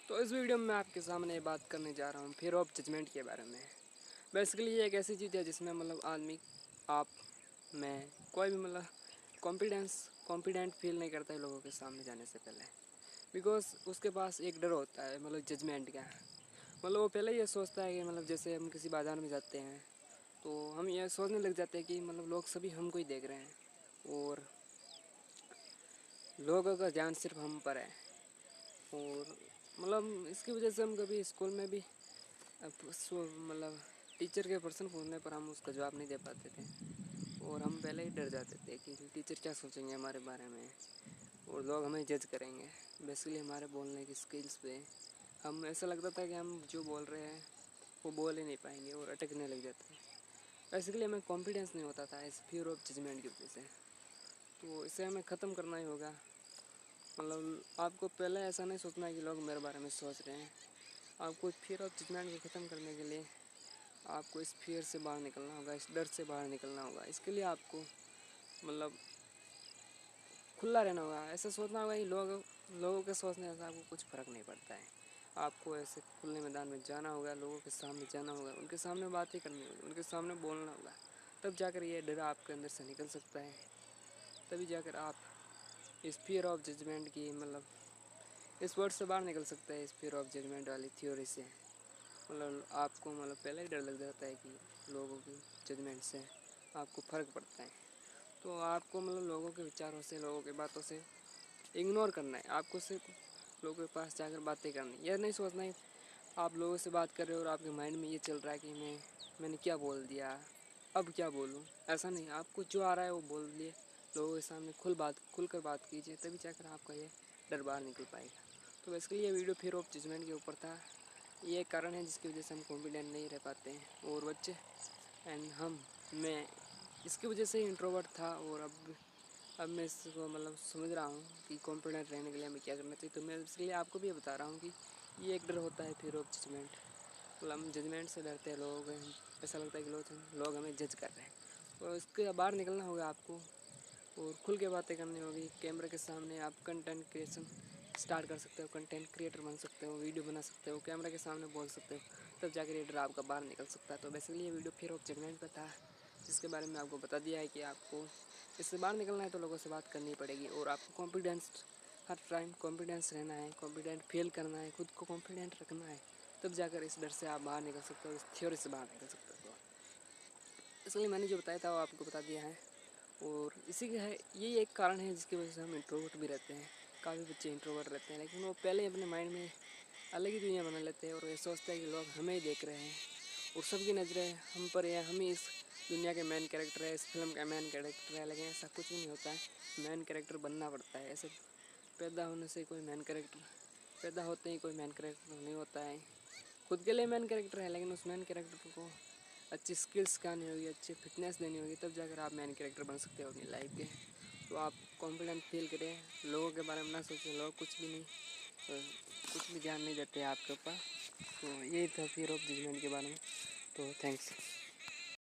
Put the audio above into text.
तो इस वीडियो में मैं आपके सामने बात करने जा रहा हूँ फियर ऑफ जजमेंट के बारे में। बेसिकली ये एक ऐसी चीज़ है जिसमें मतलब आदमी, आप, मैं, कोई भी मतलब कॉन्फिडेंट फील नहीं करता है लोगों के सामने जाने से पहले। बिकॉज उसके पास एक डर होता है मतलब जजमेंट का। मतलब वो पहले ये सोचता है कि मतलब जैसे हम किसी बाज़ार में जाते हैं तो हम ये सोचने लग जाते हैं कि मतलब लोग सभी हमको ही देख रहे हैं और लोगों का ध्यान सिर्फ हम पर है। और मतलब इसकी वजह से हम कभी स्कूल में भी मतलब टीचर के पर्सन पूछने पर हम उसका जवाब नहीं दे पाते थे और हम पहले ही डर जाते थे कि टीचर क्या सोचेंगे हमारे बारे में और लोग हमें जज करेंगे। बेसिकली हमारे बोलने की स्किल्स पे हम ऐसा लगता था कि हम जो बोल रहे हैं वो बोल ही नहीं पाएंगे और अटकने लग जाते हैं। बेसिकली हमें कॉन्फिडेंस नहीं होता था इस फियर ऑफ जजमेंट की वजह से। तो इसे हमें ख़त्म करना ही होगा। मतलब आपको पहले ऐसा नहीं सोचना है कि लोग मेरे बारे में सोच रहे हैं। आपको फियर ऑफ जजमेंट को ख़त्म करने के लिए आपको इस फियर से बाहर निकलना होगा, इस डर से बाहर निकलना होगा। इसके लिए आपको मतलब खुला रहना होगा। ऐसा सोचना होगा कि लोगों के सोचने से आपको कुछ फ़र्क नहीं पड़ता है। आपको ऐसे खुले मैदान में जाना होगा, लोगों के सामने जाना होगा, उनके सामने बातें करनी होगी, उनके सामने बोलना होगा। तब जाकर ये डर आपके अंदर से निकल सकता है। तभी जाकर आप इस फियर ऑफ जजमेंट की मतलब इस वर्ड से बाहर निकल सकते हैं, इस फियर ऑफ जजमेंट वाली थ्योरी से। मतलब आपको मतलब पहले ही डर लग जाता है कि लोगों की जजमेंट से आपको फ़र्क पड़ता है। तो आपको मतलब लोगों के विचारों से, लोगों की बातों से इग्नोर करना है। आपको सिर्फ लोगों के पास जाकर बातें करनी, यह नहीं सोचना है आप लोगों से बात कर रहे हो और आपके माइंड में ये चल रहा है कि मैंने क्या बोल दिया, अब क्या बोलूँ। ऐसा नहीं, आपको जो आ रहा है वो बोल दिए। लोगों के सामने खुल कर बात कीजिए, तभी जाकर आपका ये डर बाहर निकल पाएगा। तो बेसिकली ये वीडियो फियर ऑफ जजमेंट के ऊपर था। ये एक कारण है जिसकी वजह से हम कॉन्फिडेंट नहीं रह पाते हैं और बच्चे एंड मैं इसकी वजह से इंट्रोवर्ट था। और अब मैं इसको मतलब समझ रहा हूँ कि कॉन्फिडेंट रहने के लिए हमें क्या करना चाहिए। तो मैं इसलिए आपको भी बता रहा हूँ कि ये एक डर होता है फियर ऑफ जजमेंट। मतलब हम जजमेंट से डरते हैं, लोगों को ऐसा लगता है कि लोग हमें जज कर रहे हैं। तो इसके बाहर निकलना होगा आपको और खुल के बातें करनी होगी। कैमरे के सामने आप कंटेंट क्रिएशन स्टार्ट कर सकते हो, कंटेंट क्रिएटर बन सकते हो, वीडियो बना सकते हो, कैमरे के सामने बोल सकते हो। तब जाकर ये डर आपका बाहर निकल सकता है। तो बेसिकली ये वीडियो फियर ऑफ जजमेंट पर था, जिसके बारे में आपको बता दिया है कि आपको इससे बाहर निकलना है तो लोगों से बात करनी पड़ेगी। और आपको कॉन्फिडेंस, हर टाइम कॉन्फिडेंस रहना है, कॉन्फिडेंट फील करना है, खुद को कॉन्फिडेंट रखना है। तब जाकर इस डर से आप बाहर निकल सकते हो, इस थ्योरी से बाहर निकल सकते हो। इसलिए मैंने जो बताया था वो आपको बता दिया है। और इसी का है, यही एक कारण है जिसकी वजह से हम इंट्रोवर्ट भी रहते हैं। काफ़ी बच्चे इंट्रोवर्ट रहते हैं, लेकिन वो पहले ही अपने माइंड में अलग ही दुनिया बना लेते हैं और ये सोचते हैं कि लोग हमें ही देख रहे हैं और सबकी नज़रें हम पर है, हम ही इस दुनिया के मेन कैरेक्टर है, इस फिल्म का मेन कैरेक्टर है। लेकिन ऐसा कुछ भी नहीं होता है, मेन कैरेक्टर बनना पड़ता है। ऐसे पैदा होने से कोई मेन कैरेक्टर, पैदा होते ही कोई मेन कैरेक्टर नहीं होता है। खुद के लिए मेन कैरेक्टर है, लेकिन उस मेन कैरेक्टर को अच्छी स्किल्स सिखानी होगी, अच्छी फिटनेस देनी होगी, तब जाकर आप मेन कैरेक्टर बन सकते हो अपनी लाइफ के। तो आप कॉन्फिडेंट फील करें, लोगों के बारे में ना सोचें, लोग कुछ भी नहीं, कुछ भी ध्यान नहीं देते आपके ऊपर। तो यही था फियर ऑफ जजमेंट के बारे में। तो थैंक्स।